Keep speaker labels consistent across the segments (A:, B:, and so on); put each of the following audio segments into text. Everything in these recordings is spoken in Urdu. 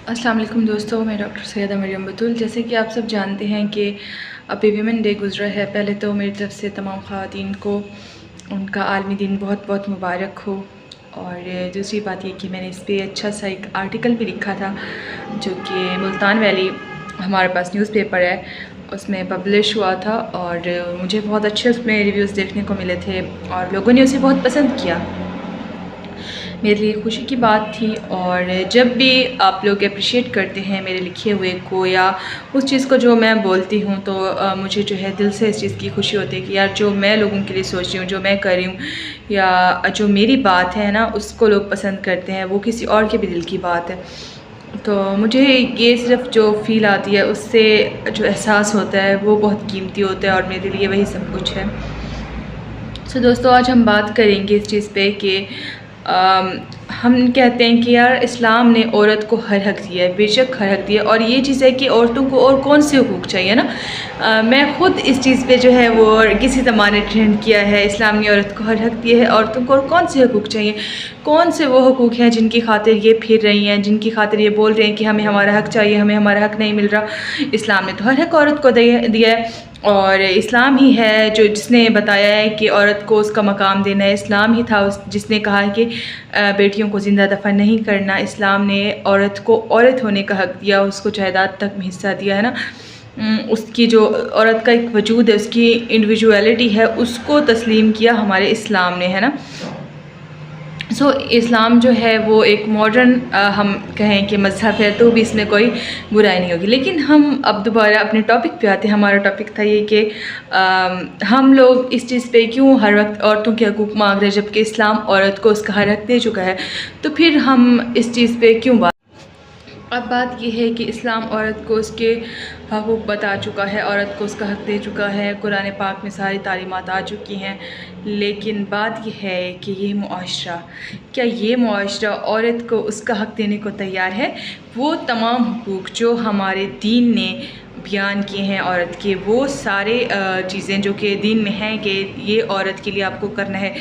A: السلام علیکم دوستو، میں ڈاکٹر سیدہ مریم بطول۔ جیسے کہ آپ سب جانتے ہیں کہ ابھی ویمن ڈے گزرا ہے۔ پہلے تو میری طرف سے تمام خواتین کو ان کا عالمی دن بہت بہت مبارک ہو، اور دوسری بات یہ کہ میں نے اس پہ اچھا سا ایک آرٹیکل بھی لکھا تھا جو کہ ملتان ویلی ہمارے پاس نیوز پیپر ہے، اس میں پبلش ہوا تھا، اور مجھے بہت اچھے اس میں ریویوز دیکھنے کو ملے تھے اور لوگوں نے اسے بہت پسند کیا۔ میرے لیے خوشی کی بات تھی، اور جب بھی آپ لوگ اپریشیٹ کرتے ہیں میرے لکھے ہوئے کو یا اس چیز کو جو میں بولتی ہوں، تو مجھے جو ہے دل سے اس چیز کی خوشی ہوتی ہے کہ یار جو میں لوگوں کے لیے سوچ رہی ہوں، جو میں کر رہی ہوں، یا جو میری بات ہے نا اس کو لوگ پسند کرتے ہیں، وہ کسی اور کے بھی دل کی بات ہے۔ تو مجھے یہ صرف جو فیل آتی ہے، اس سے جو احساس ہوتا ہے وہ بہت قیمتی ہوتا ہے، اور میرے لیے وہی سب کچھ ہے۔ دوستو، آج ہم بات کریں گے اس چیز پہ کہ ہم کہتے ہیں کہ یار اسلام نے عورت کو ہر حق دیا ہے، بے شک ہر حق دیا ہے، اور یہ چیز ہے کہ عورتوں کو اور کون سے حقوق چاہیے نا۔ میں خود اس چیز پہ جو ہے وہ کسی زمانے ٹرینڈ کیا ہے، اسلام نے عورت کو ہر حق دیا ہے، عورتوں کو اور کون سے حقوق چاہیے، کون سے وہ حقوق ہیں جن کی خاطر یہ پھر رہی ہیں، جن کی خاطر یہ بول رہے ہیں کہ ہمیں ہمارا حق چاہیے، ہمیں ہمارا حق نہیں مل رہا۔ اسلام نے تو ہر حق عورت کو دیا ہے، اور اسلام ہی ہے جس نے بتایا ہے کہ عورت کو اس کا مقام دینا ہے۔ اسلام ہی تھا جس نے کہا ہے کہ بیٹیوں کو زندہ دفن نہیں کرنا۔ اسلام نے عورت کو عورت ہونے کا حق دیا، اس کو جائیداد تک میں حصہ دیا ہے نا۔ اس کی جو عورت کا ایک وجود ہے، اس کی انڈیویجویلٹی ہے، اس کو تسلیم کیا ہمارے اسلام نے، ہے نا۔ اسلام جو ہے وہ ایک ماڈرن ہم کہیں کہ مذہب ہے، تو بھی اس میں کوئی برائی نہیں ہوگی۔ لیکن ہم اب دوبارہ اپنے ٹاپک پہ آتے ہیں۔ ہمارا ٹاپک تھا یہ کہ ہم لوگ اس چیز پہ کیوں ہر وقت عورتوں کے حقوق مانگ رہے ہیں، جبکہ اسلام عورت کو اس کا ہر حق دے چکا ہے، تو پھر ہم اس چیز پہ کیوں اب بات یہ ہے کہ اسلام عورت کو اس کے حقوق بتا چکا ہے، عورت کو اس کا حق دے چکا ہے، قرآن پاک میں ساری تعلیمات آ چکی ہیں، لیکن بات یہ ہے کہ یہ معاشرہ، کیا یہ معاشرہ عورت کو اس کا حق دینے کو تیار ہے؟ وہ تمام حقوق جو ہمارے دین نے بیان کیے ہیں عورت کے، وہ سارے چیزیں جو کہ دین میں ہیں کہ یہ عورت کے لیے آپ کو کرنا ہے،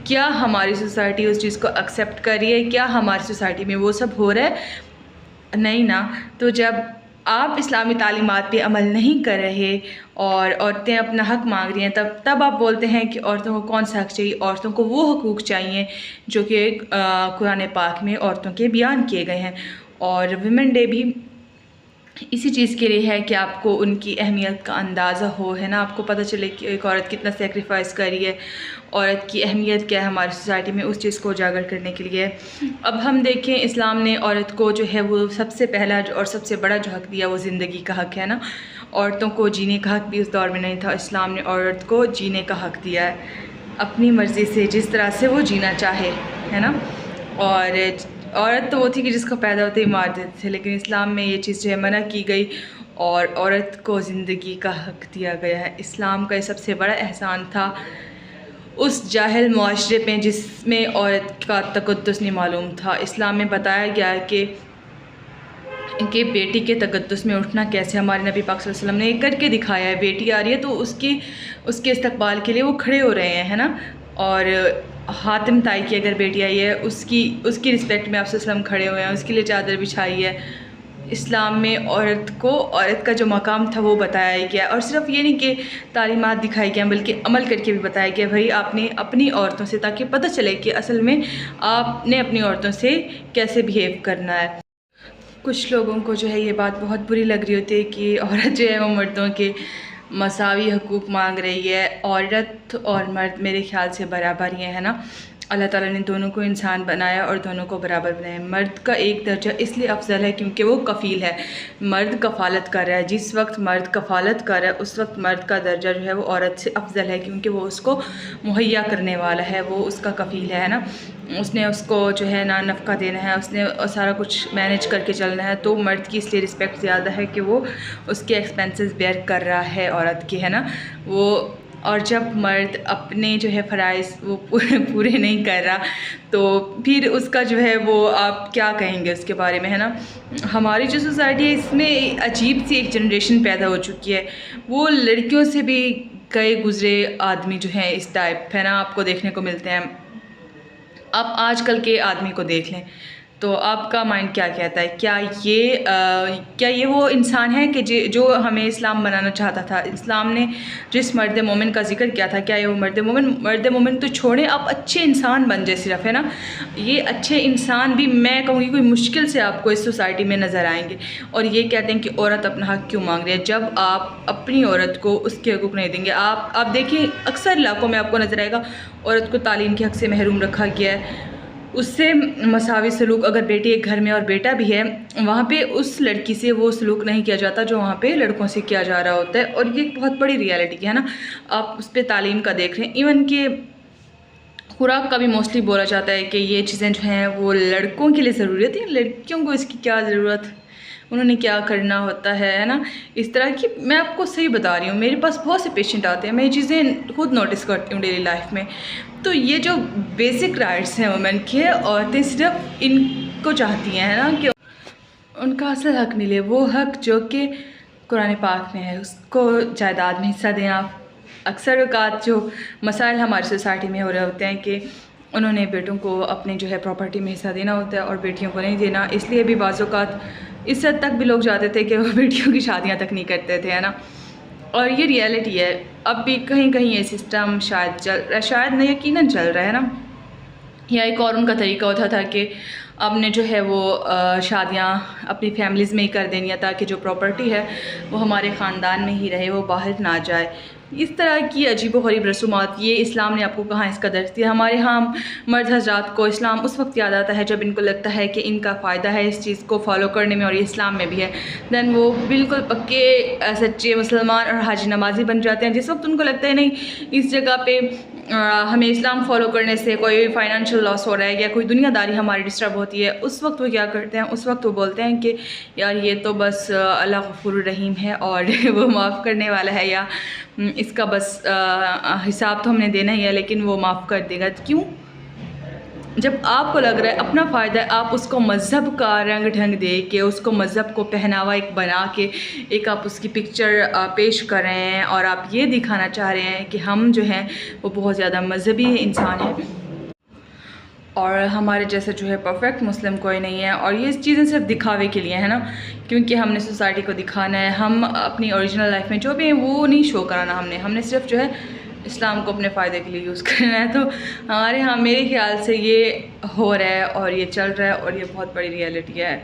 A: کیا ہماری سوسائٹی اس چیز کو ایکسیپٹ کر رہی ہے؟ کیا ہماری سوسائٹی میں وہ سب ہو رہا ہے؟ نہیں نا۔ تو جب آپ اسلامی تعلیمات پہ عمل نہیں کر رہے اور عورتیں اپنا حق مانگ رہی ہیں، تب آپ بولتے ہیں کہ عورتوں کو کون سا حق چاہیے؟ عورتوں کو وہ حقوق چاہیے جو کہ قرآن پاک میں عورتوں کے بیان کیے گئے ہیں، اور ویمن ڈے بھی اسی چیز کے لیے ہے کہ آپ کو ان کی اہمیت کا اندازہ ہو، ہے نا، آپ کو پتہ چلے کہ ایک عورت کتنا سیکریفائس کر رہی ہے، عورت کی اہمیت کیا ہے ہماری سوسائٹی میں، اس چیز کو اجاگر کرنے کے لیے۔ اب ہم دیکھیں، اسلام نے عورت کو جو ہے وہ سب سے پہلا اور سب سے بڑا جو حق دیا وہ زندگی کا حق ہے نا۔ عورتوں کو جینے کا حق بھی اس دور میں نہیں تھا، اسلام نے عورت کو جینے کا حق دیا ہے، اپنی مرضی سے جس طرح سے وہ جینا چاہے، ہے نا۔ اور عورت تو وہ تھی کہ جس کو پیدا ہوتے ہی مار دیتے تھے، لیکن اسلام میں یہ چیز جو ہے منع کی گئی، اور عورت کو زندگی کا حق دیا گیا ہے۔ اسلام کا یہ سب سے بڑا احسان تھا اس جاہل معاشرے میں جس میں عورت کا تقدس نہیں معلوم تھا۔ اسلام میں بتایا گیا ہے کہ بیٹی کے تقدس میں اٹھنا کیسے، ہمارے نبی پاک صلی اللہ علیہ وسلم نے یہ کر کے دکھایا ہے۔ بیٹی آ رہی ہے تو اس کے استقبال کے لیے وہ کھڑے ہو رہے ہیں، ہے نا۔ اور حاتم طائی کی اگر بیٹی آئی ہے، اس کی رسپیکٹ میں آپ صلی اللہ علیہ وسلم کھڑے ہوئے ہیں، اس کے لیے چادر بچھائی ہے۔ اسلام میں عورت کا جو مقام تھا وہ بتایا گیا، اور صرف یہ نہیں کہ تعلیمات دکھائی گیا بلکہ عمل کر کے بھی بتایا گیا، بھائی آپ نے اپنی عورتوں سے، تاکہ پتہ چلے کہ اصل میں آپ نے اپنی عورتوں سے کیسے بیہیو کرنا ہے۔ کچھ لوگوں کو جو ہے یہ بات بہت بری لگ رہی ہوتی ہے کہ عورت جو ہے وہ مردوں کے مساوی حقوق مانگ رہی ہے۔ عورت اور مرد میرے خیال سے برابر ہی ہیں، ہے نا۔ اللہ تعالیٰ نے دونوں کو انسان بنایا اور دونوں کو برابر بنایا۔ مرد کا ایک درجہ اس لیے افضل ہے کیونکہ وہ کفیل ہے، مرد کفالت کر رہا ہے۔ جس وقت مرد کفالت کر رہا ہے اس وقت مرد کا درجہ جو ہے وہ عورت سے افضل ہے، کیونکہ وہ اس کو مہیا کرنے والا ہے، وہ اس کا کفیل ہے نا۔ اس نے اس کو جو ہے نا نفقہ دینا ہے، اس نے سارا کچھ مینیج کر کے چلنا ہے، تو مرد کی اس لیے رسپیکٹ زیادہ ہے کہ وہ اس کے ایکسپینسز بیئر کر رہا ہے عورت کے، ہے نا۔ اور جب مرد اپنے جو ہے فرائض وہ پورے نہیں کر رہا تو پھر اس کا جو ہے وہ آپ کیا کہیں گے اس کے بارے میں، ہے نا۔ ہماری جو سوسائٹی ہے اس میں عجیب سی ایک جنریشن پیدا ہو چکی ہے، وہ لڑکیوں سے بھی گئے گزرے آدمی جو ہیں اس ٹائپ، ہے نا، آپ کو دیکھنے کو ملتے ہیں۔ آپ آج کل کے آدمی کو دیکھ لیں تو آپ کا مائنڈ کیا کہتا ہے؟ کیا یہ وہ انسان ہے کہ جو ہمیں اسلام بنانا چاہتا تھا؟ اسلام نے جس مرد مومن کا ذکر کیا تھا، کیا یہ وہ مرد مومن تو چھوڑیں، آپ اچھے انسان بن جائے صرف، ہے نا؟ یہ اچھے انسان بھی میں کہوں گی کوئی مشکل سے آپ کو اس سوسائٹی میں نظر آئیں گے. اور یہ کہتے ہیں کہ عورت اپنا حق کیوں مانگ رہی ہے، جب آپ اپنی عورت کو اس کے حقوق نہیں دیں گے. آپ دیکھیں اکثر علاقوں میں آپ کو نظر آئے گا عورت کو تعلیم کے حق سے محروم رکھا گیا ہے، اس سے مساوی سلوک، اگر بیٹی ایک گھر میں اور بیٹا بھی ہے وہاں پہ اس لڑکی سے وہ سلوک نہیں کیا جاتا جو وہاں پہ لڑکوں سے کیا جا رہا ہوتا ہے. اور یہ ایک بہت بڑی ریالٹی ہے نا. آپ اس پہ تعلیم کا دیکھ رہے ہیں، ایون کہ خوراک کا بھی موسٹلی بولا جاتا ہے کہ یہ چیزیں جو ہیں وہ لڑکوں کے لیے ضروری ہوتی ہیں، لڑکیوں کو اس کی کیا ضرورت، انہوں نے کیا کرنا ہوتا ہے نا. اس طرح کی میں آپ کو صحیح بتا رہی ہوں، میرے پاس بہت سے پیشنٹ آتے ہیں، میں یہ چیزیں خود نوٹس کرتی ہوں ڈیلی لائف میں. تو یہ جو بیسک رائٹس ہیں وومن کے، عورتیں صرف ان کو چاہتی ہیں نا کہ ان کا اصل حق ملے، وہ حق جو کہ قرآن پاک میں ہے، اس کو جائیداد میں حصہ دیں. آپ اکثر اوقات جو مسائل ہماری سوسائٹی میں ہو رہے ہوتے ہیں کہ انہوں نے بیٹوں کو اپنے جو ہے پراپرٹی میں حصہ دینا ہوتا ہے اور بیٹیوں کو نہیں دینا، اس لیے بھی بعض اوقات اس حد تک بھی لوگ جاتے تھے کہ وہ بیٹیوں کی شادیاں تک نہیں کرتے تھے، ہے نا. اور یہ ریالٹی ہے، اب بھی کہیں کہیں یہ سسٹم شاید چل رہا ہے، شاید نہیں یقیناً چل رہا ہے نا. یا ایک اور ان کا طریقہ ہوتا تھا کہ اب نے جو ہے وہ شادیاں اپنی فیملیز میں ہی کر دینی ہے تاکہ جو پراپرٹی ہے وہ ہمارے خاندان میں ہی رہے، وہ باہر نہ جائے. اس طرح کی عجیب و غریب رسومات، یہ اسلام نے آپ کو کہاں اس کا درس دیا؟ ہمارے ہاں مرد حضرات کو اسلام اس وقت یاد آتا ہے جب ان کو لگتا ہے کہ ان کا فائدہ ہے اس چیز کو فالو کرنے میں اور یہ اسلام میں بھی ہے، دین وہ بالکل پکے سچے مسلمان اور حاجی نمازی بن جاتے ہیں. جس وقت ان کو لگتا ہے نہیں اس جگہ پہ ہمیں اسلام فالو کرنے سے کوئی فائنینشیل لاس ہو رہا ہے یا کوئی دنیا داری ہماری ڈسٹرب ہوتی ہے، اس وقت وہ کیا کرتے ہیں؟ اس وقت وہ بولتے ہیں کہ یار یہ تو بس اللہ غفور الرحیم ہے اور وہ معاف کرنے والا ہے، یا اس کا بس حساب تو ہم نے دینا ہی ہے لیکن وہ معاف کر دے گا. کیوں؟ جب آپ کو لگ رہا ہے اپنا فائدہ ہے، آپ اس کو مذہب کا رنگ ڈھنگ دے کے، اس کو مذہب کو پہناوا ایک بنا کے ایک آپ اس کی پکچر پیش کر رہے ہیں اور آپ یہ دکھانا چاہ رہے ہیں کہ ہم جو ہیں وہ بہت زیادہ مذہبی انسان ہیں اور ہمارے جیسا جو ہے پرفیکٹ مسلم کوئی نہیں ہے. اور یہ چیزیں صرف دکھاوے کے لیے ہے نا، کیونکہ ہم نے سوسائٹی کو دکھانا ہے، ہم اپنی اوریجنل لائف میں جو بھی ہیں وہ نہیں شو کرانا. ہم نے صرف جو ہے اسلام کو اپنے فائدے کے لیے یوز کرنا ہے. تو ہمارے ہاں میرے خیال سے یہ ہو رہا ہے اور یہ چل رہا ہے اور یہ بہت بڑی ریالٹی ہے.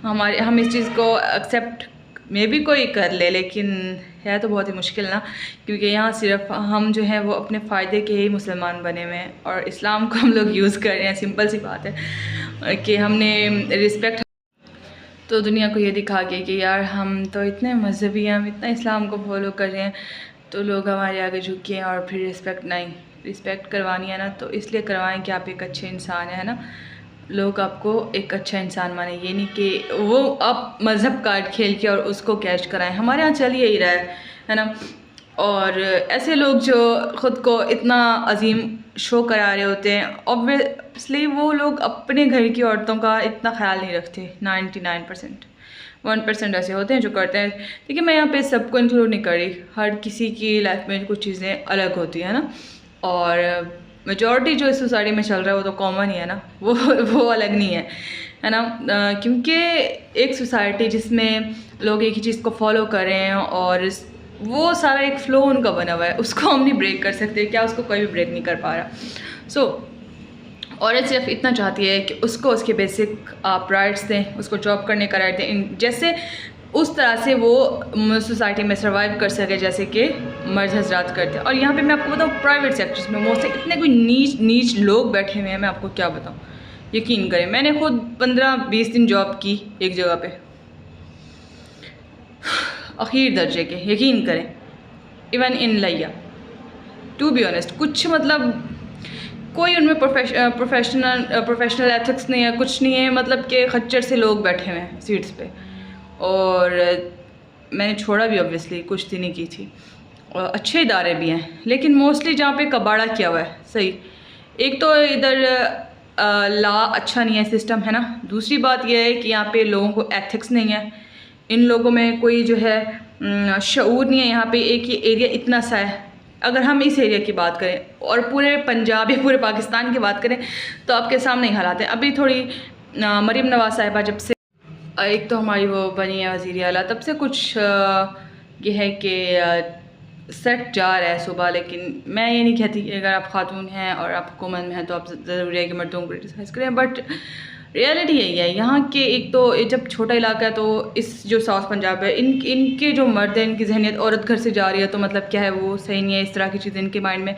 A: ہم اس چیز کو ایکسیپٹ میں بھی کوئی کر لے لیکن ہے تو بہت ہی مشکل نا، کیونکہ یہاں صرف ہم جو ہیں وہ اپنے فائدے کے ہی مسلمان بنے ہوئے ہیں اور اسلام کو ہم لوگ یوز کر رہے ہیں. سمپل سی بات ہے کہ ہم نے رسپیکٹ تو دنیا کو یہ دکھا کے کہ یار ہم تو اتنے مذہبی ہیں، ہم اتنا اسلام کو فالو کر رہے ہیں تو لوگ ہمارے آگے جھکے ہیں. اور پھر رسپیکٹ کروانی ہے نا تو اس لیے کروائیں کہ آپ ایک اچھے انسان ہیں نا، لوگ آپ کو ایک اچھا انسان مانیں، یہ نہیں کہ وہ آپ مذہب کارڈ کھیل کے اور اس کو کیش کرائیں. ہمارے یہاں چل یہی رہا ہے نا. اور ایسے لوگ جو خود کو اتنا عظیم شو کرا رہے ہوتے ہیں اوبویسلی وہ لوگ اپنے گھر کی عورتوں کا اتنا خیال نہیں رکھتے. 99% 1% ایسے ہوتے ہیں جو کرتے ہیں. دیکھیے میں یہاں پہ سب کو انکلوڈ نہیں کر رہی، ہر کسی کی لائف میں کچھ چیزیں الگ ہوتی ہیں نا، اور میجورٹی جو اس سوسائٹی میں چل رہا ہے وہ تو کامن ہی ہے نا، وہ الگ نہیں ہے نا. کیونکہ ایک سوسائٹی جس میں لوگ ایک ہی چیز کو فالو کر رہے ہیں اور وہ سارا ایک فلو ان کا بنا ہوا ہے، اس کو ہم نہیں بریک کر سکتے. کیا اس کو کوئی بھی بریک نہیں کر پا رہا. عورت صرف اتنا چاہتی ہے کہ اس کو اس کے بیسک آپ رائٹس دیں، اس کو جاب کرنے کا رائٹ دیں، جیسے اس طرح سے وہ سوسائٹی میں سروائیو کر سکے جیسے کہ مرد حضرات کرتے ہیں. اور یہاں پہ میں آپ کو بتاؤں پرائیویٹ سیکٹرز میں موسٹلی اتنے کوئی نیچ لوگ بیٹھے ہوئے ہیں، میں آپ کو کیا بتاؤں. یقین کریں میں نے خود 15-20 دن جاب کی ایک جگہ پہ، اخیر درجے کے، یقین کریں، ایون ان لیا ٹو بی آنیسٹ کچھ مطلب کوئی ان میں پروفیشنل ایتھکس نہیں ہے، کچھ نہیں ہے، مطلب کہ خچر سے لوگ بیٹھے ہوئے ہیں سیٹس پہ. اور میں نے چھوڑا بھی اوبویسلی، کچھ دن ہی کی تھی. اور اچھے ادارے بھی ہیں لیکن موسٹلی جہاں پہ کباڑا کیا ہوا ہے. صحیح، ایک تو ادھر لا اچھا نہیں ہے، سسٹم ہے نا. دوسری بات یہ ہے کہ یہاں پہ لوگوں کو ایتھکس نہیں ہے، ان لوگوں میں کوئی جو ہے شعور نہیں ہے. یہاں پہ ایک ہی ایریا اتنا سا ہے، اگر ہم اس ایریا کی بات کریں اور پورے پنجاب یا پورے پاکستان کی بات کریں تو آپ کے سامنے ہی حالات ہیں. ابھی تھوڑی مریم نواز صاحبہ جب سے ایک تو ہماری وہ بنی ہے وزیر اعلیٰ، تب سے کچھ یہ ہے کہ سیٹ جا رہا ہے صبح. لیکن میں یہ نہیں کہتی کہ اگر آپ خاتون ہیں اور آپ حکومت میں ہیں تو آپ ضروری ہے کہ مردوں کو کرٹیسائز کریں، بٹ ریئلٹی یہی ہے یہاں کے. ایک تو جب چھوٹا علاقہ ہے تو اس جو ساؤتھ پنجاب ہے ان کے جو مرد ہیں ان کی ذہنیت عورت گھر سے جا رہی ہے تو مطلب کیا ہے وہ صحیح نہیں ہے. اس طرح کی چیزیں ان کے مائنڈ میں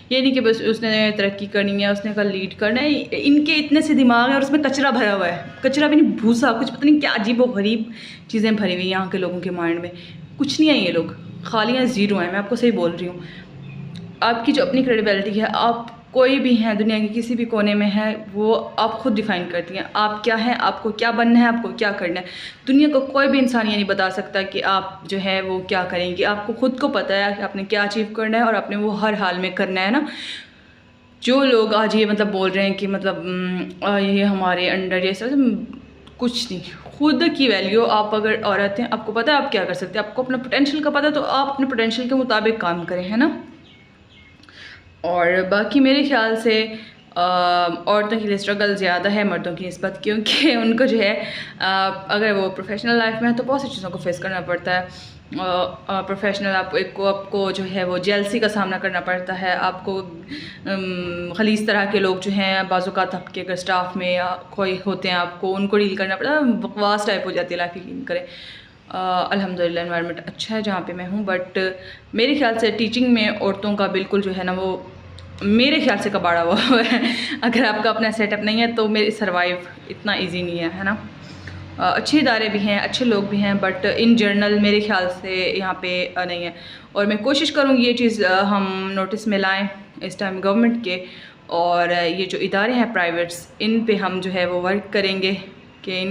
A: یہ نہیں کہ بس اس نے ترقی کرنی ہے، اس نے کل لیڈ کرنا ہے. ان کے اتنے سے دماغ ہے اور اس میں کچرا بھرا ہوا ہے، کچرا بھی نہیں بھوسا، کچھ پتہ نہیں کیا عجیب و غریب چیزیں بھری ہوئی ہیں یہاں کے لوگوں کے مائنڈ میں. کچھ نہیں ہے یہ لوگ، خالی ہیں، زیرو ہیں. میں آپ کو صحیح بول رہی ہوں. آپ کی جو اپنی کریڈیبلٹی ہے، آپ کوئی بھی ہیں دنیا کے کسی بھی کونے میں ہے، وہ آپ خود ڈیفائن کرتی ہیں. آپ کیا ہیں، آپ کو کیا بننا ہے، آپ کو کیا کرنا ہے. دنیا کو کوئی بھی انسان یہ نہیں بتا سکتا کہ آپ جو ہے وہ کیا کریں گے. آپ کو خود کو پتہ ہے کہ آپ نے کیا اچیو کرنا ہے اور آپ نے وہ ہر حال میں کرنا ہے نا. جو لوگ آج یہ مطلب بول رہے ہیں کہ مطلب یہ ہمارے انڈر یہ سب کچھ نہیں. خود کی ویلیو، آپ اگر عورت ہیں آپ کو پتہ ہے آپ کیا کر سکتے ہیں، آپ کو اپنا پوٹینشیل کا پتہ ہے تو آپ اپنے پوٹینشیل کے مطابق کام کریں، ہے نا. اور باقی میرے خیال سے عورتوں کے لیے اسٹرگل زیادہ ہے مردوں کی نسبت، کیونکہ ان کو جو ہے اگر وہ پروفیشنل لائف میں ہے تو بہت سی چیزوں کو فیس کرنا پڑتا ہے. پروفیشنل آپ کو جو ہے وہ جیلسی کا سامنا کرنا پڑتا ہے. آپ کو خلیص طرح کے لوگ جو ہیں بعض اوقات آپ کے اگر اسٹاف میں یا کوئی ہوتے ہیں آپ کو ان کو ڈیل کرنا پڑتا ہے. بکواس ٹائپ ہو جاتی ہے لائف ہی کریں. الحمدللہ انوائرمنٹ اچھا ہے جہاں پہ میں ہوں، بٹ میرے خیال سے ٹیچنگ میں عورتوں کا بالکل جو ہے نا وہ میرے خیال سے کباڑا ہوا ہے. اگر آپ کا اپنا سیٹ اپ نہیں ہے تو میری سروائیو اتنا ایزی نہیں ہے نا. اچھے ادارے بھی ہیں، اچھے لوگ بھی ہیں، بٹ ان جنرل میرے خیال سے یہاں پہ نہیں ہے. اور میں کوشش کروں گی یہ چیز ہم نوٹس میں لائیں اس ٹائم گورنمنٹ کے، اور یہ جو ادارے ہیں پرائیویٹس ان پہ ہم جو ہے وہ ورک کریں گے کہ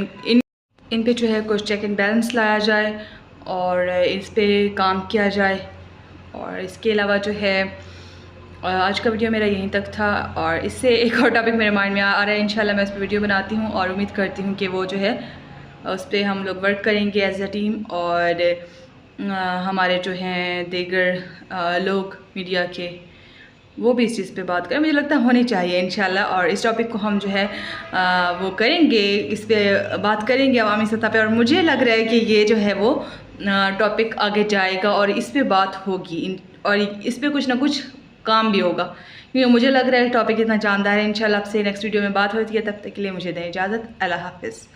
A: ان پہ جو ہے کچھ چیک اینڈ بیلنس لایا جائے اور اس پہ کام کیا جائے. اور اس کے علاوہ جو ہے آج کا ویڈیو میرا یہیں تک تھا، اور اس سے ایک اور ٹاپک میرے مائنڈ میں آ رہا ہے. انشاءاللہ میں اس پہ ویڈیو بناتی ہوں اور امید کرتی ہوں کہ وہ جو ہے اس پہ ہم لوگ ورک کریں گے ایز اے ٹیم، اور ہمارے جو ہیں دیگر لوگ میڈیا کے وہ بھی اس چیز پہ بات کریں. مجھے لگتا ہے ہونی چاہیے انشاءاللہ. اور اس ٹاپک کو ہم جو ہے وہ کریں گے، اس پہ بات کریں گے عوامی سطح پہ. اور مجھے لگ رہا ہے کہ یہ جو ہے وہ ٹاپک آگے جائے گا اور اس پہ بات ہوگی، اور اس پہ کچھ نہ کچھ کام بھی ہوگا، کیونکہ مجھے لگ رہا ہے ٹاپک اتنا جاندار ہے. انشاءاللہ آپ سے نیکسٹ ویڈیو میں بات ہوتی ہے. تب تک کے لیے مجھے دیں اجازت. اللہ حافظ.